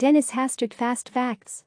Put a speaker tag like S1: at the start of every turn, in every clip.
S1: Dennis Hastert Fast Facts.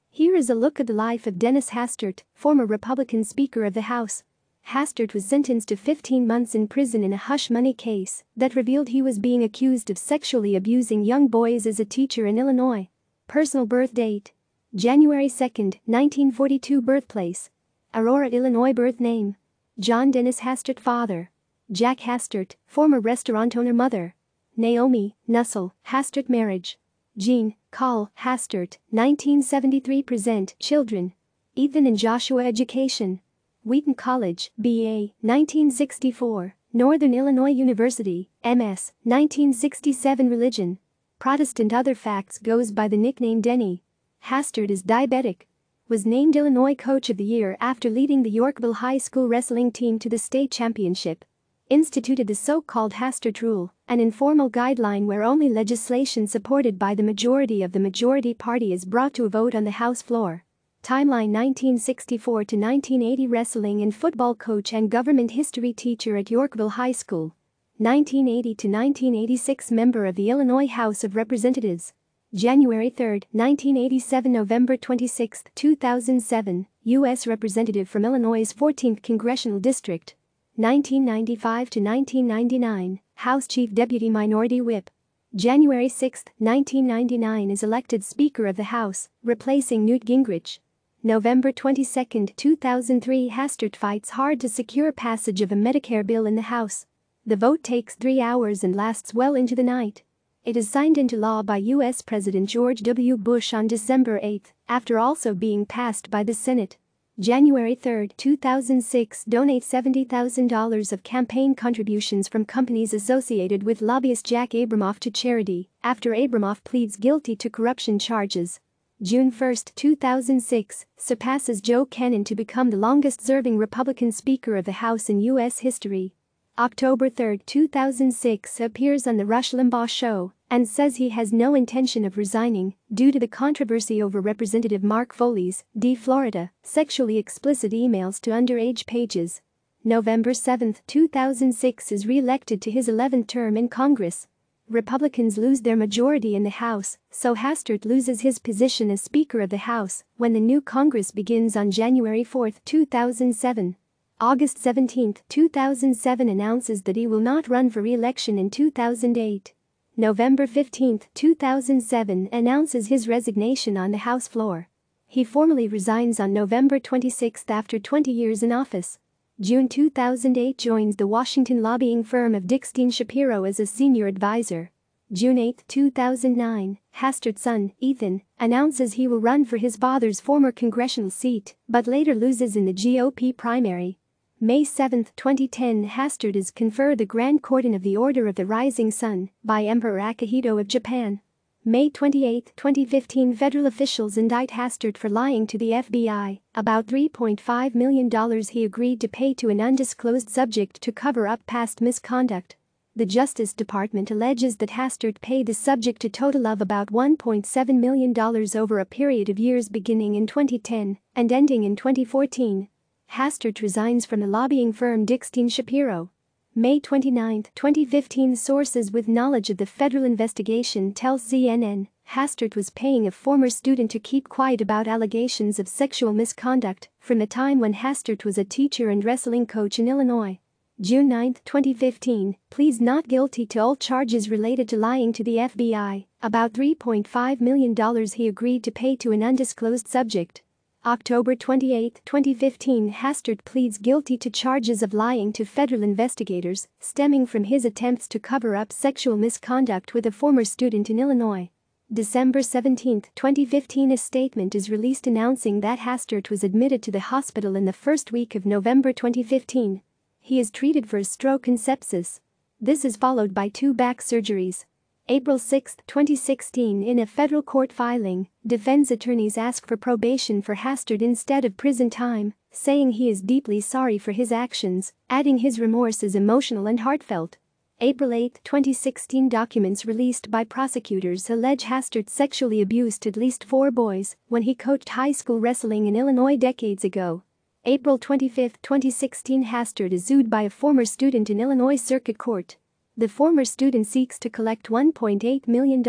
S1: Here is a look at the life of Dennis Hastert, former Republican Speaker of the House. Hastert was sentenced to 15 months in prison in a hush money case that revealed he was being accused of sexually abusing young boys as a teacher in Illinois. Personal birth date: January 2, 1942. Birthplace: Aurora, Illinois. Birth name: John Dennis Hastert. Father: Jack Hastert, former restaurant owner. Mother: Naomi, Nussle, Hastert. Marriage: Jean, Kahl, Hastert, 1973. Present: children: Ethan and Joshua. Education: Wheaton College, B.A., 1964, Northern Illinois University, M.S., 1967. Religion: Protestant. Other facts: goes by the nickname Denny. Hastert is diabetic. Was named Illinois Coach of the Year after leading the Yorkville High School wrestling team to the state championship. Instituted the so-called Hastert Rule, an informal guideline where only legislation supported by the majority of the majority party is brought to a vote on the House floor. Timeline: 1964 to 1980. Wrestling and football coach and government history teacher at Yorkville High School. 1980 to 1986. Member of the Illinois House of Representatives. January 3, 1987 – November 26, 2007, U.S. Representative from Illinois' 14th Congressional District. 1995 to 1999, House Chief Deputy Minority Whip. January 6, 1999 is elected Speaker of the House, replacing Newt Gingrich. November 22, 2003 Hastert fights hard to secure passage of a Medicare bill in the House. The vote takes 3 hours and lasts well into the night. It is signed into law by U.S. President George W. Bush on December 8, after also being passed by the Senate. January 3, 2006 Donate $70,000 of campaign contributions from companies associated with lobbyist Jack Abramoff to charity, after Abramoff pleads guilty to corruption charges. June 1, 2006 surpasses Joe Cannon to become the longest-serving Republican Speaker of the House in U.S. history. October 3, 2006 appears on The Rush Limbaugh Show and says he has no intention of resigning due to the controversy over Representative Mark Foley's, D. Florida, sexually explicit emails to underage pages. November 7, 2006 is re-elected to his 11th term in Congress. Republicans lose their majority in the House, so Hastert loses his position as Speaker of the House when the new Congress begins on January 4, 2007. August 17, 2007 announces that he will not run for re-election in 2008. November 15, 2007 announces his resignation on the House floor. He formally resigns on November 26 after 20 years in office. June 2008 joins the Washington lobbying firm of Dickstein Shapiro as a senior advisor. June 8, 2009, Hastert's son, Ethan, announces he will run for his father's former congressional seat, but later loses in the GOP primary. May 7, 2010 Hastert is conferred the Grand Cordon of the Order of the Rising Sun by Emperor Akihito of Japan. May 28, 2015 federal officials indict Hastert for lying to the FBI about $3.5 million he agreed to pay to an undisclosed subject to cover up past misconduct. The Justice Department alleges that Hastert paid the subject a total of about $1.7 million over a period of years beginning in 2010 and ending in 2014. Hastert resigns from the lobbying firm Dickstein Shapiro. May 29, 2015 sources with knowledge of the federal investigation tell CNN Hastert was paying a former student to keep quiet about allegations of sexual misconduct from the time when Hastert was a teacher and wrestling coach in Illinois. June 9, 2015 pleads not guilty to all charges related to lying to the FBI about $3.5 million he agreed to pay to an undisclosed subject. October 28, 2015 Hastert pleads guilty to charges of lying to federal investigators stemming from his attempts to cover up sexual misconduct with a former student in Illinois. December 17, 2015 a statement is released announcing that Hastert was admitted to the hospital in the first week of November 2015. He is treated for a stroke and sepsis. This is followed by 2 back surgeries. April 6, 2016 in a federal court filing, defense attorneys ask for probation for Hastert instead of prison time, saying he is deeply sorry for his actions, adding his remorse is emotional and heartfelt. April 8, 2016 documents released by prosecutors allege Hastert sexually abused at least 4 boys when he coached high school wrestling in Illinois decades ago. April 25, 2016 Hastert is sued by a former student in Illinois Circuit Court. The former student seeks to collect $1.8 million.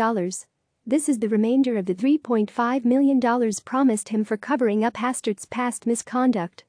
S1: This is the remainder of the $3.5 million promised him for covering up Hastert's past misconduct.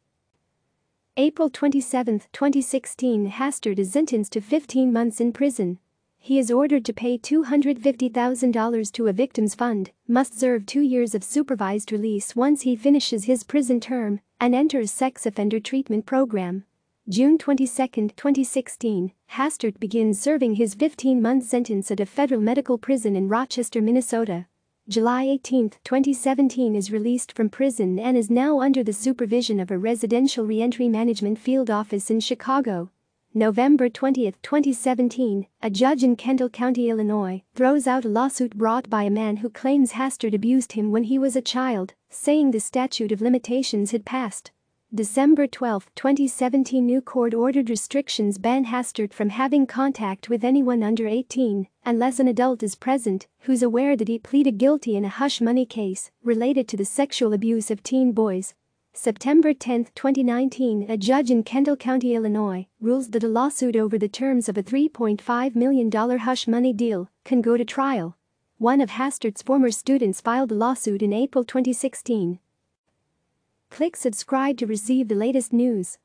S1: April 27, 2016, Hastert is sentenced to 15 months in prison. He is ordered to pay $250,000 to a victim's fund, must serve 2 years of supervised release once he finishes his prison term, and enter a sex offender treatment program. June 22, 2016, Hastert begins serving his 15-month sentence at a federal medical prison in Rochester, Minnesota. July 18, 2017 is released from prison and is now under the supervision of a residential reentry management field office in Chicago. November 20, 2017, a judge in Kendall County, Illinois, throws out a lawsuit brought by a man who claims Hastert abused him when he was a child, saying the statute of limitations had passed. December 12, 2017, new court ordered restrictions ban Hastert from having contact with anyone under 18, unless an adult is present, who's aware that he pleaded guilty in a hush money case related to the sexual abuse of teen boys. September 10, 2019, a judge in Kendall County, Illinois, rules that a lawsuit over the terms of a $3.5 million hush money deal can go to trial. One of Hastert's former students filed a lawsuit in April 2016. Click subscribe to receive the latest news.